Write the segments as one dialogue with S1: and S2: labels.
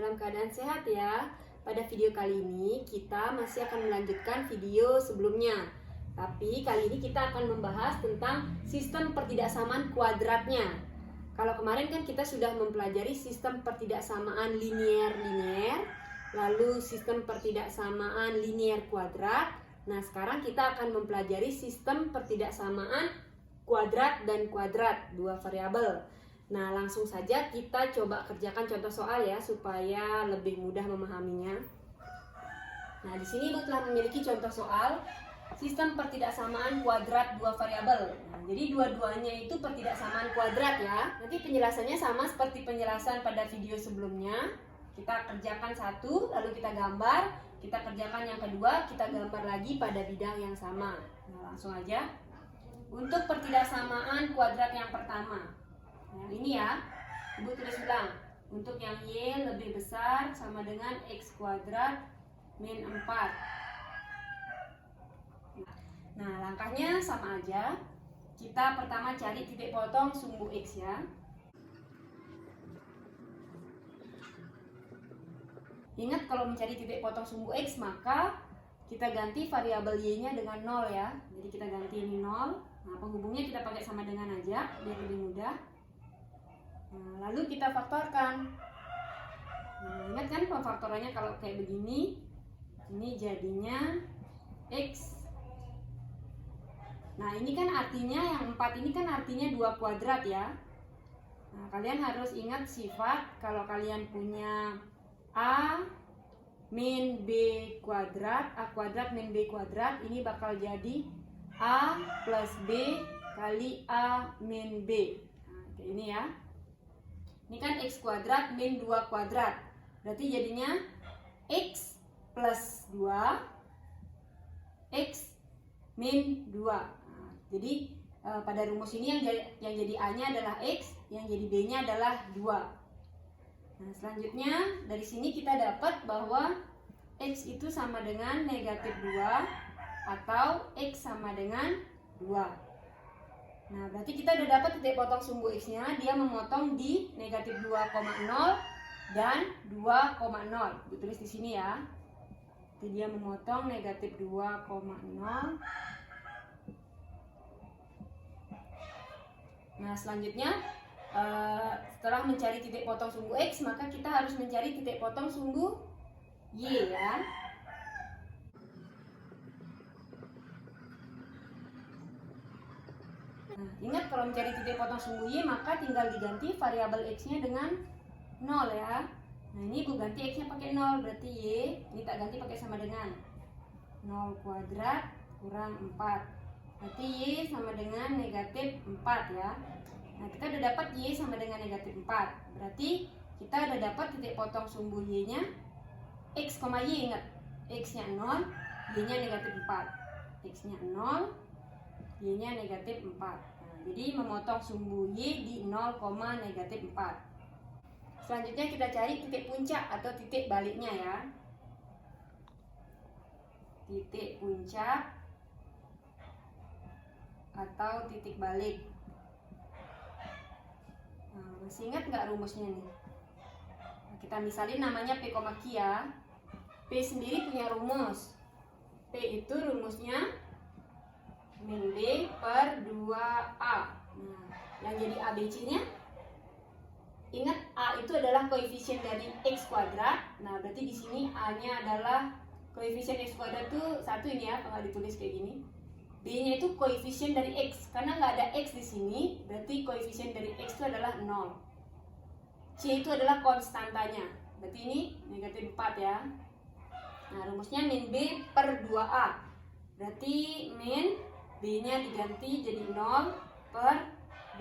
S1: dalam keadaan sehat ya. Pada video kali ini kita masih akan melanjutkan video sebelumnya. Tapi kali ini kita akan membahas tentang sistem pertidaksamaan kuadratnya. Kalau kemarin kan kita sudah mempelajari sistem pertidaksamaan linier-linier, lalu sistem pertidaksamaan linier kuadrat. Nah, sekarang kita akan mempelajari sistem pertidaksamaan kuadrat dan kuadrat, dua variabel. Nah, langsung saja kita coba kerjakan contoh soal ya, supaya lebih mudah memahaminya. Nah, di sini Ibu telah memiliki contoh soal sistem pertidaksamaan kuadrat dua variabel. Nah, jadi dua-duanya itu pertidaksamaan kuadrat ya. Nanti penjelasannya sama seperti penjelasan pada video sebelumnya. Kita kerjakan satu, lalu kita gambar. Kita kerjakan yang kedua, kita gambar lagi pada bidang yang sama. Nah, langsung aja. Untuk pertidaksamaan kuadrat yang pertama, yang ini ya, Ibu tulis ulang. Untuk yang Y lebih besar sama dengan X kuadrat min 4. Nah, langkahnya sama aja. Kita pertama cari titik potong sumbu X ya. Ingat, kalau mencari titik potong sumbu X, maka kita ganti variabel Y-nya dengan 0 ya. Jadi kita ganti ini 0. Nah, penghubungnya kita pakai sama dengan aja, biar lebih mudah. Nah, lalu kita faktorkan. Nah, ingat kan pemfaktorannya kalau kayak begini, ini jadinya X. Nah, ini kan artinya yang 4 ini kan artinya 2 kuadrat ya. Nah, kalian harus ingat sifat kalau kalian punya A min B kuadrat, A kuadrat min B kuadrat, ini bakal jadi A plus B kali A min B. Nah, kayak ini ya. Ini kan X kuadrat min 2 kuadrat. Berarti jadinya X plus 2 X min 2. Nah, jadi pada rumus ini yang jadi A-nya adalah X, yang jadi B-nya adalah 2. Nah, selanjutnya dari sini kita dapat bahwa X itu sama dengan negatif 2 atau X sama dengan 2. Nah, berarti kita udah dapat titik potong sumbu X-nya, dia memotong di negatif 2,0 dan 2,0. Ditulis di sini ya. Jadi dia memotong negatif 2,0. Nah, selanjutnya setelah mencari titik potong sumbu X, maka kita harus mencari titik potong sumbu Y ya. Nah, ingat kalau mencari titik potong sumbu Y, maka tinggal diganti variabel X-nya dengan 0 ya. Nah, ini Ibu ganti X-nya pakai 0, berarti Y ini tak ganti pakai sama dengan 0 kuadrat kurang 4. Berarti Y sama dengan negatif 4 ya. Nah, kita udah dapat Y sama dengan negatif 4. Berarti kita udah dapat titik potong sumbu Y-nya X, Y, ingat. X-nya 0, Y-nya negatif 4. X-nya 0, Y-nya negatif 4. Nah, jadi memotong sumbu Y di 0, negatif 4. Selanjutnya kita cari titik puncak atau titik baliknya ya. Titik puncak atau titik balik. Nah, masih ingat nggak rumusnya nih? Nah, kita misalin namanya P, Q ya. P sendiri punya rumus. P itu rumusnya min B per 2A. Nah, yang jadi ABC-nya, ingat A itu adalah koefisien dari X kuadrat. Nah, berarti di sini A-nya adalah koefisien X kuadrat itu 1 ini ya, kalau ditulis kayak gini. B-nya itu koefisien dari X. Karena nggak ada X di sini, berarti koefisien dari X itu adalah 0. C itu adalah konstantanya. Berarti ini negatif 4 ya. Nah, rumusnya min B per 2A. Berarti min B-nya diganti jadi 0 per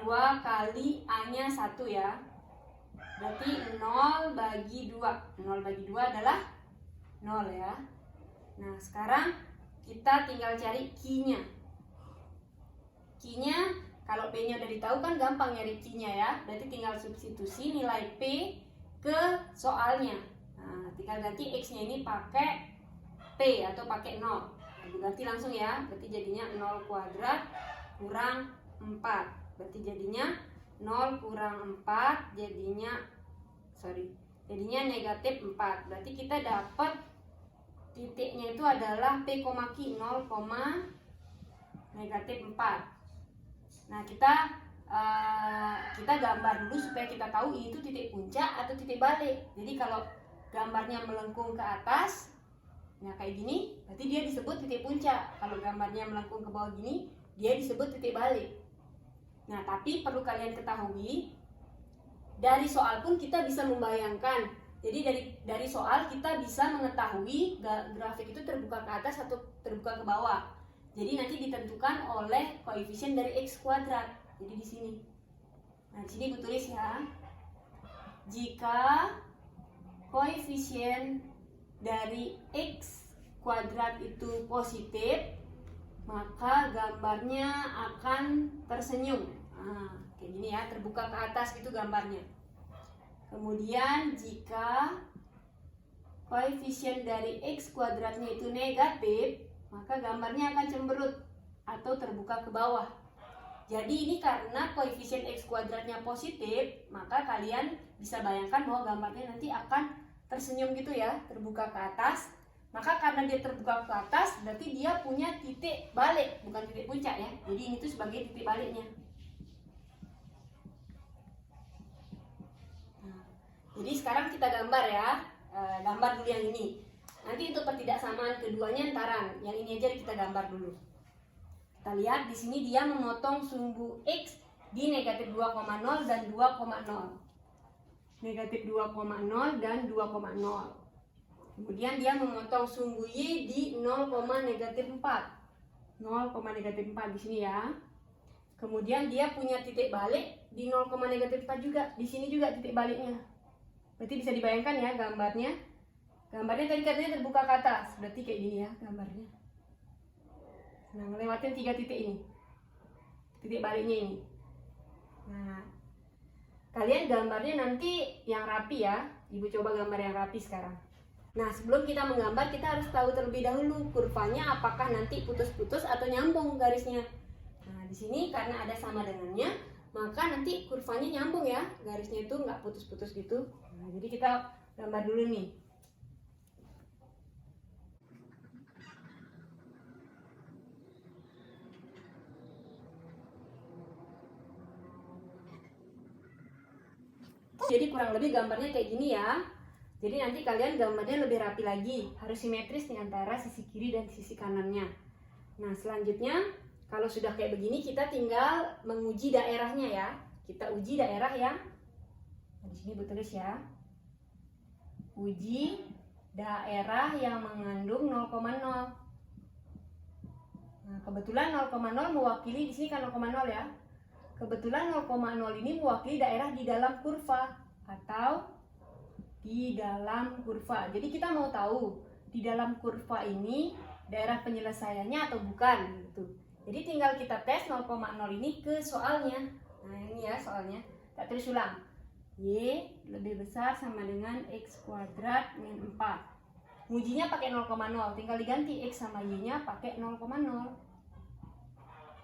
S1: 2 kali A-nya 1 ya. Berarti 0 bagi 2. 0 bagi 2 adalah 0 ya. Nah, sekarang kita tinggal cari Q-nya. Q-nya, kalau P-nya udah ditahu kan gampang nyari Q-nya ya. Berarti tinggal substitusi nilai P ke soalnya. Nah, tinggal ganti X-nya ini pakai P atau pakai 0. Berarti langsung ya, berarti jadinya 0 kuadrat kurang 4. Berarti jadinya 0 kurang 4 jadinya jadinya negatif 4. Berarti kita dapat titiknya itu adalah P, Q 0, negatif 4. Nah, kita gambar dulu supaya kita tahu ini tuh titik puncak atau titik balik. Jadi kalau gambarnya melengkung ke atas, nah kayak gini, berarti dia disebut titik puncak. Kalau gambarnya melengkung ke bawah gini, dia disebut titik balik. Nah, tapi perlu kalian ketahui, dari soal pun kita bisa membayangkan. Jadi dari soal kita bisa mengetahui grafik itu terbuka ke atas atau terbuka ke bawah. Jadi nanti ditentukan oleh koefisien dari X kuadrat. Jadi di sini. Nah, di sini gue tulis ya. Jika koefisien dari X kuadrat itu positif, maka gambarnya akan tersenyum. Nah, kayak gini ya, terbuka ke atas gitu gambarnya. Kemudian jika koefisien dari X kuadratnya itu negatif, maka gambarnya akan cemberut atau terbuka ke bawah. Jadi ini karena koefisien X kuadratnya positif, maka kalian bisa bayangkan bahwa gambarnya nanti akan tersenyum gitu ya, terbuka ke atas. Maka karena dia terbuka ke atas, berarti dia punya titik balik, bukan titik puncak ya. Jadi ini tuh sebagai titik baliknya. Nah, jadi sekarang kita gambar ya, gambar dulu yang ini. Nanti untuk pertidaksamaan keduanya ntaran. Yang ini aja kita gambar dulu. Kita lihat di sini dia memotong sumbu X di negatif 2,0 dan 2,0. Negatif 2,0 dan 2,0. Kemudian dia memotong sumbu Y di 0, negatif 4. 0, negatif 4 di sini ya. Kemudian dia punya titik balik di 0, negatif 4 juga. Di sini juga titik baliknya. Berarti bisa dibayangkan ya gambarnya. Gambarnya tadi katanya terbuka ke atas, berarti kayak gini ya gambarnya. Nah, ngelewatin 3 titik ini, titik baliknya ini. Nah, kalian gambarnya nanti yang rapi ya. Ibu coba gambar yang rapi sekarang. Nah, sebelum kita menggambar, kita harus tahu terlebih dahulu kurvanya apakah nanti putus-putus atau nyambung garisnya. Nah, di sini karena ada sama dengannya, maka nanti kurvanya nyambung ya, garisnya itu nggak putus-putus gitu. Nah, jadi kita gambar dulu nih. Jadi kurang lebih gambarnya kayak gini ya. Jadi nanti kalian gambarnya lebih rapi lagi, harus simetris nih antara sisi kiri dan sisi kanannya. Nah, selanjutnya kalau sudah kayak begini, kita tinggal menguji daerahnya ya. Kita uji daerah yang di sini Bu tulis ya. Uji daerah yang mengandung 0,0. Nah, kebetulan 0,0 mewakili di sini kan 0,0 ya. Kebetulan 0,0 ini mewakili daerah di dalam kurva atau di dalam kurva. Jadi kita mau tahu di dalam kurva ini daerah penyelesaiannya atau bukan gitu. Jadi tinggal kita tes 0,0 ini ke soalnya. Nah, ini ya soalnya. Kita tulis ulang. Y lebih besar sama dengan X kuadrat min 4. Ngujinya pakai 0,0, tinggal diganti X sama Y-nya pakai 0,0.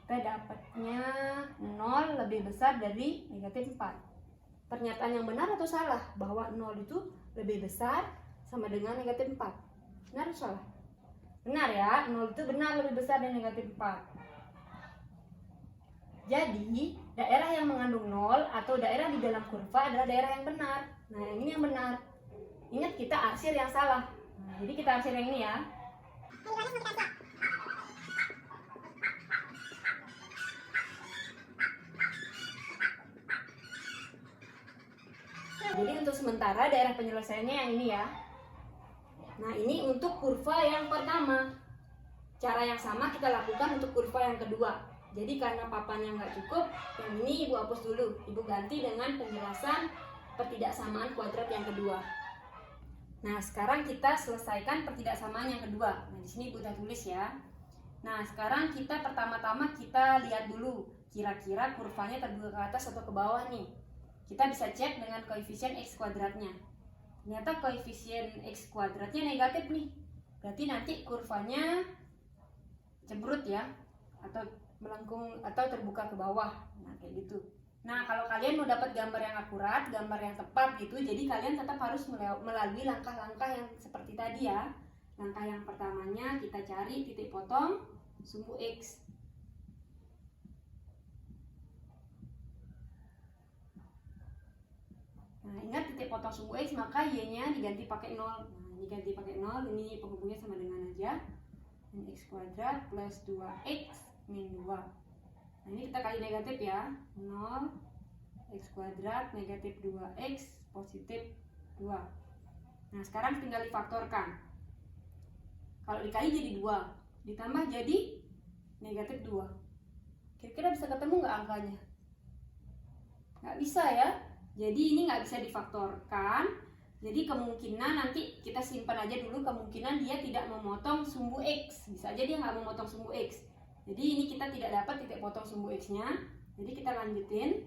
S1: Kita dapatnya 0 lebih besar dari negatif 4. Pernyataan yang benar atau salah bahwa 0 itu lebih besar sama dengan negatif 4? Benar atau salah? Benar ya, 0 itu benar lebih besar dari negatif 4. Jadi, daerah yang mengandung 0 atau daerah di dalam kurva adalah daerah yang benar. Nah, yang ini yang benar. Ingat, kita arsir yang salah. Nah, jadi kita arsir yang ini ya. Jadi untuk sementara daerah penyelesaiannya yang ini ya. Nah, ini untuk kurva yang pertama. Cara yang sama kita lakukan untuk kurva yang kedua. Jadi karena papannya nggak cukup, yang ini Ibu hapus dulu. Ibu ganti dengan penjelasan pertidaksamaan kuadrat yang kedua. Nah, sekarang kita selesaikan pertidaksamaan yang kedua. Nah, di sini Ibu udah tulis ya. Nah, sekarang kita pertama-tama kita lihat dulu kira-kira kurvanya terbuka ke atas atau ke bawah nih. Kita bisa cek dengan koefisien X kuadratnya. Ternyata koefisien X kuadratnya negatif nih. Berarti nanti kurvanya cemberut ya, atau melengkung atau terbuka ke bawah. Nah, kayak gitu. Nah, kalau kalian mau dapat gambar yang akurat, gambar yang tepat gitu, jadi kalian tetap harus melalui langkah-langkah yang seperti tadi ya. Langkah yang pertamanya kita cari titik potong sumbu X. Nah, ingat titik potong sumbu X, maka Y-nya diganti pakai 0. Nah, ini ganti pakai 0, ini penghubungnya sama dengan aja. X kuadrat plus 2X min 2. Nah, ini kita kali negatif ya. 0 X kuadrat negatif 2X positif 2. Nah, sekarang tinggal difaktorkan. Kalau dikali jadi 2, ditambah jadi negatif 2. Kira-kira bisa ketemu nggak angkanya? Nggak bisa ya. Jadi ini nggak bisa difaktorkan. Jadi kemungkinan nanti kita simpan aja dulu, kemungkinan dia tidak memotong sumbu X. Bisa aja dia nggak memotong sumbu X. Jadi ini kita tidak dapat titik potong sumbu X-nya. Jadi kita lanjutin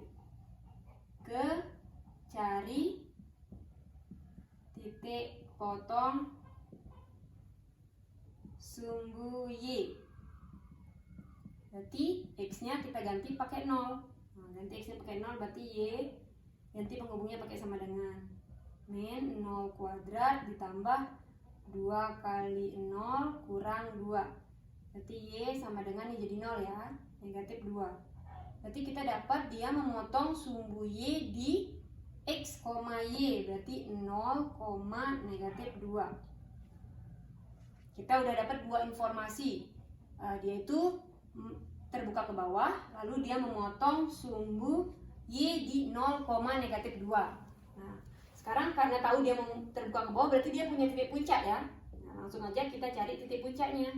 S1: ke cari titik potong sumbu Y. Berarti X-nya kita ganti pakai 0. Nah, ganti X-nya pakai 0 berarti Y ganti penghubungnya pakai sama dengan min 0 kuadrat ditambah 2 kali 0 kurang 2. Berarti Y sama dengan ini jadi 0 ya, negatif 2. Berarti kita dapat dia memotong sumbu Y di X, Y, berarti 0, negatif 2. Kita udah dapat dua informasi, dia itu terbuka ke bawah, lalu dia memotong sumbu Y di 0, negatif 2. Nah, sekarang karena tahu dia terbuka ke bawah, berarti dia punya titik puncak ya. Nah, langsung aja kita cari titik puncaknya.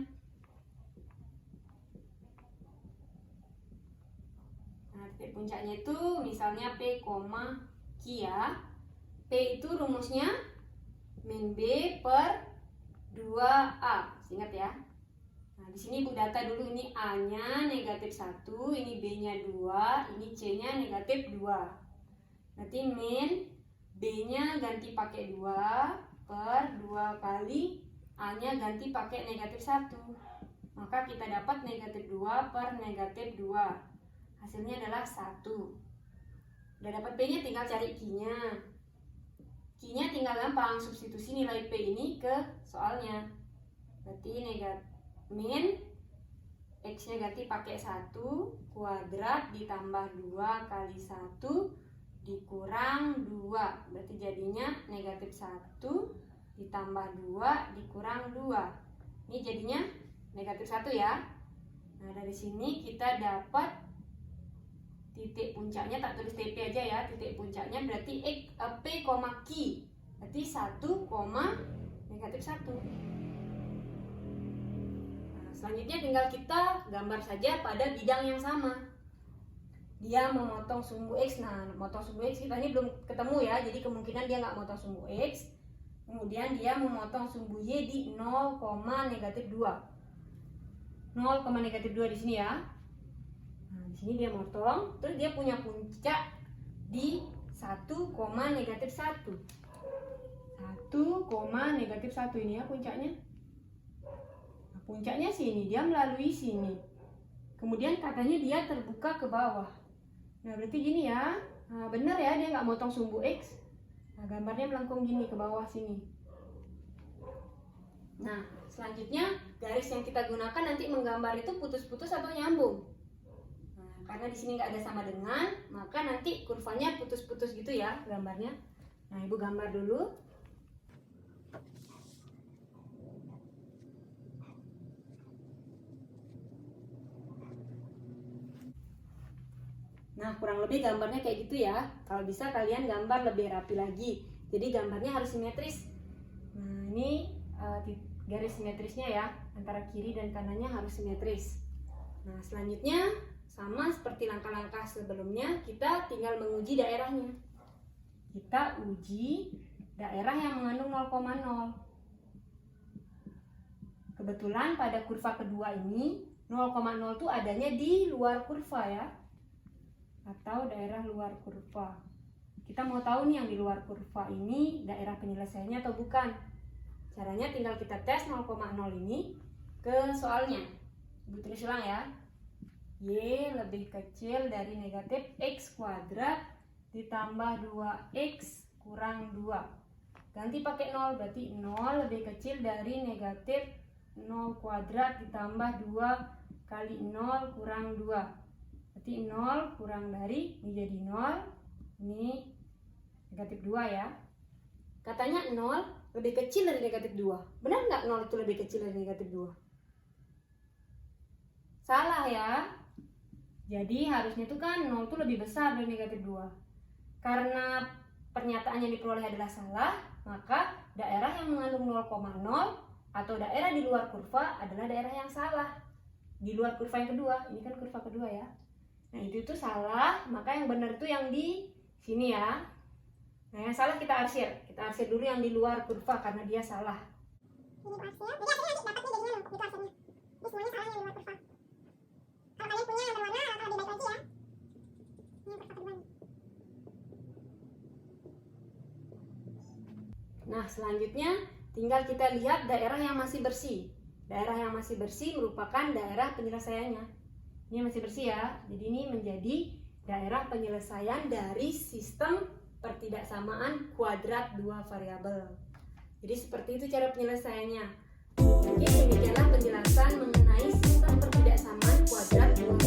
S1: Nah, titik puncaknya itu misalnya P, Q ya. P itu rumusnya min B per 2A. Ingat ya. Nah, di sini Ibu data dulu, ini A-nya negatif 1, ini B-nya 2, ini C-nya negatif 2. Berarti min B-nya ganti pakai 2 per 2 kali A-nya ganti pakai negatif 1. Maka kita dapat negatif 2 per negatif 2. Hasilnya adalah 1. Udah dapat P-nya, tinggal cari Q-nya. Q-nya tinggal gampang, substitusi nilai P ini ke soalnya. Berarti negatif min X-nya ganti pakai 1 kuadrat ditambah 2 kali 1 dikurang 2. Berarti jadinya negatif 1 ditambah 2 dikurang 2. Ini jadinya negatif 1 ya. Nah, dari sini kita dapat titik puncaknya, tak tulis TP aja ya. Titik puncaknya berarti P, Q. Berarti 1, negatif 1. Selanjutnya tinggal kita gambar saja pada bidang yang sama. Dia memotong sumbu X. Nah, memotong sumbu X kita ini belum ketemu ya. Jadi kemungkinan dia nggak memotong sumbu X. Kemudian dia memotong sumbu Y di 0, negatif 2. 0, negatif 2 di sini ya. Nah, di sini dia motong. Terus dia punya puncak di 1, negatif 1. 1, negatif 1 ini ya puncaknya. Puncaknya sini, dia melalui sini. Kemudian katanya dia terbuka ke bawah. Nah, berarti gini ya. Nah, benar ya, dia nggak motong sumbu X. Nah, gambarnya melengkung gini ke bawah sini. Nah, selanjutnya garis yang kita gunakan nanti menggambar itu putus-putus atau nyambung. Nah, karena di sini nggak ada sama dengan, maka nanti kurvanya putus-putus gitu ya gambarnya. Nah, Ibu gambar dulu. Nah, kurang lebih gambarnya kayak gitu ya. Kalau bisa kalian gambar lebih rapi lagi. Jadi gambarnya harus simetris. Nah, ini garis simetrisnya ya. Antara kiri dan kanannya harus simetris. Nah, selanjutnya sama seperti langkah-langkah sebelumnya, kita tinggal menguji daerahnya. Kita uji daerah yang mengandung 0,0. Kebetulan pada kurva kedua ini 0,0 itu adanya di luar kurva ya, atau daerah luar kurva. Kita mau tahu nih yang di luar kurva ini daerah penyelesaiannya atau bukan. Caranya tinggal kita tes 0,0 ini ke soalnya. Ibu tulis ulang ya. Y lebih kecil dari negatif X kuadrat ditambah 2X kurang 2. Ganti pakai 0, berarti 0 lebih kecil dari negatif 0 kuadrat ditambah 2 kali 0 kurang 2. Berarti 0 kurang dari, ini jadi 0, ini negatif 2 ya. Katanya 0 lebih kecil dari negatif 2. Benar nggak 0 itu lebih kecil dari negatif 2? Salah ya. Jadi harusnya itu kan 0 itu lebih besar dari negatif 2. Karena pernyataan yang diperoleh adalah salah, maka daerah yang mengandung 0,0 atau daerah di luar kurva adalah daerah yang salah. Di luar kurva yang kedua, ini kan kurva kedua ya. Nah itu salah, maka yang benar itu yang di sini ya. Nah yang salah kita arsir dulu yang di luar kurva karena dia salah.
S2: Ini arsir, jadi akhirnya nanti dapatnya jadinya 0 gitu arsirnya. Ini semuanya salah yang di luar kurva. Kalau kalian punya yang berwarna atau lebih baik lagi ya. Ini kurva kedua nih.
S1: Nah selanjutnya tinggal kita lihat daerah yang masih bersih. Daerah yang masih bersih merupakan daerah penyelesaiannya. Ini masih bersih ya. Jadi ini menjadi daerah penyelesaian dari sistem pertidaksamaan kuadrat dua variabel. Jadi seperti itu cara penyelesaiannya. Oke, demikianlah penjelasan mengenai sistem pertidaksamaan kuadrat dua